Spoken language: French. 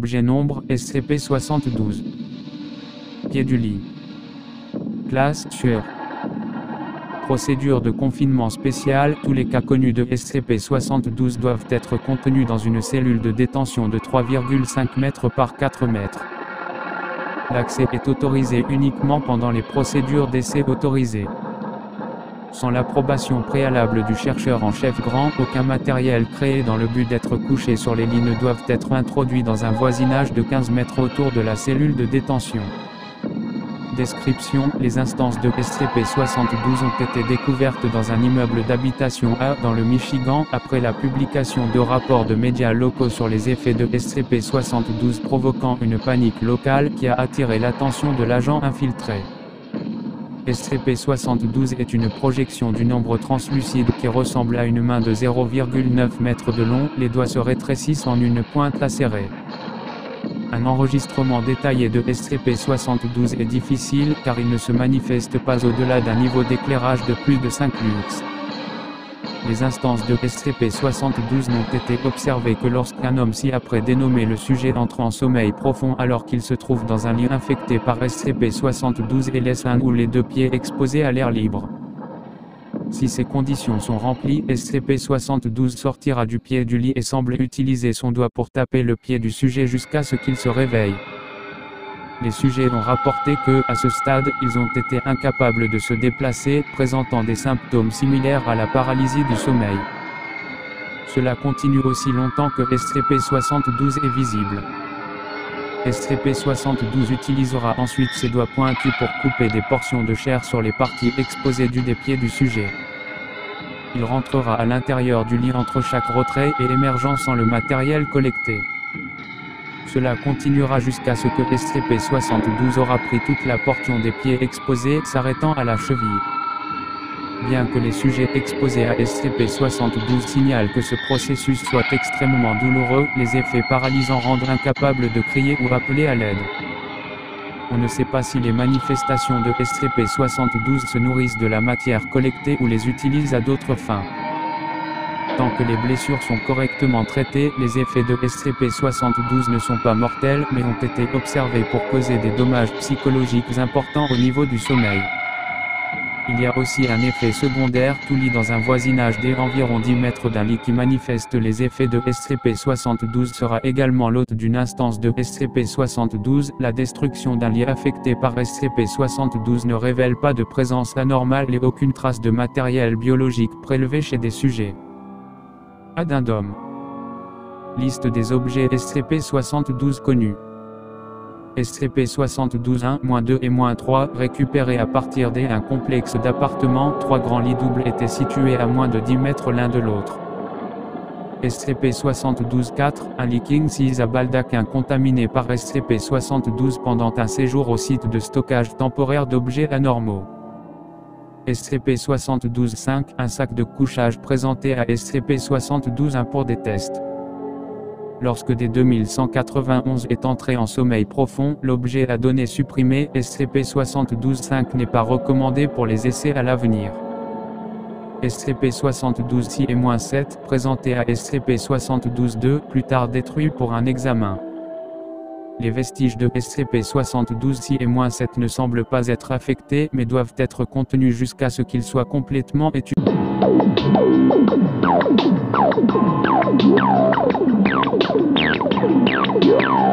Objet nombre, SCP-72. Pied du lit. Classe, sûr. Procédure de confinement spéciale, tous les cas connus de SCP-72 doivent être contenus dans une cellule de détention de 3,5 mètres par 4 mètres. L'accès est autorisé uniquement pendant les procédures d'essai autorisées. Sans l'approbation préalable du chercheur en chef grand, aucun matériel créé dans le but d'être couché sur les lits ne doivent être introduits dans un voisinage de 15 mètres autour de la cellule de détention. Description: les instances de SCP-72 ont été découvertes dans un immeuble d'habitation à dans le Michigan, après la publication de rapports de médias locaux sur les effets de SCP-72 provoquant une panique locale qui a attiré l'attention de l'agent infiltré. SCP-72 est une projection du nombre translucide qui ressemble à une main de 0,9 m de long, les doigts se rétrécissent en une pointe lacérée. Un enregistrement détaillé de SCP-72 est difficile car il ne se manifeste pas au-delà d'un niveau d'éclairage de plus de 5 lux. Les instances de SCP-72 n'ont été observées que lorsqu'un homme ci-après dénommé le sujet entre en sommeil profond alors qu'il se trouve dans un lit infecté par SCP-72 et laisse un ou les deux pieds exposés à l'air libre. Si ces conditions sont remplies, SCP-72 sortira du pied du lit et semble utiliser son doigt pour taper le pied du sujet jusqu'à ce qu'il se réveille. Les sujets ont rapporté que, à ce stade, ils ont été incapables de se déplacer, présentant des symptômes similaires à la paralysie du sommeil. Cela continue aussi longtemps que SCP-72 est visible. SCP-72 utilisera ensuite ses doigts pointus pour couper des portions de chair sur les parties exposées des pieds du sujet. Il rentrera à l'intérieur du lit entre chaque retrait et émergeant sans le matériel collecté. Cela continuera jusqu'à ce que SCP-72 aura pris toute la portion des pieds exposés, s'arrêtant à la cheville. Bien que les sujets exposés à SCP-72 signalent que ce processus soit extrêmement douloureux, les effets paralysants rendent incapables de crier ou appeler à l'aide. On ne sait pas si les manifestations de SCP-72 se nourrissent de la matière collectée ou les utilisent à d'autres fins. Tant que les blessures sont correctement traitées, les effets de SCP-72 ne sont pas mortels mais ont été observés pour causer des dommages psychologiques importants au niveau du sommeil. Il y a aussi un effet secondaire, tout lit dans un voisinage d'environ 10 mètres d'un lit qui manifeste les effets de SCP-72 sera également l'hôte d'une instance de SCP-72. La destruction d'un lit affecté par SCP-72 ne révèle pas de présence anormale et aucune trace de matériel biologique prélevé chez des sujets. Addendum. Liste des objets SCP-72 connus. SCP-72-1-2 et -3, récupérés à partir d'un complexe d'appartements, 3 grands lits doubles étaient situés à moins de 10 mètres l'un de l'autre. SCP-72-4, un lit king size à baldaquin contaminé par SCP-72 pendant un séjour au site de stockage temporaire d'objets anormaux. SCP-72-5, un sac de couchage présenté à SCP-72-1 pour des tests. Lorsque D2191 est entré en sommeil profond, l'objet a donné supprimé. SCP-72-5 n'est pas recommandé pour les essais à l'avenir. SCP-72-6 et -7, présenté à SCP-72-2, plus tard détruit pour un examen. Les vestiges de SCP-72-6 et -7 ne semblent pas être affectés mais doivent être contenus jusqu'à ce qu'ils soient complètement étudiés. Yeah.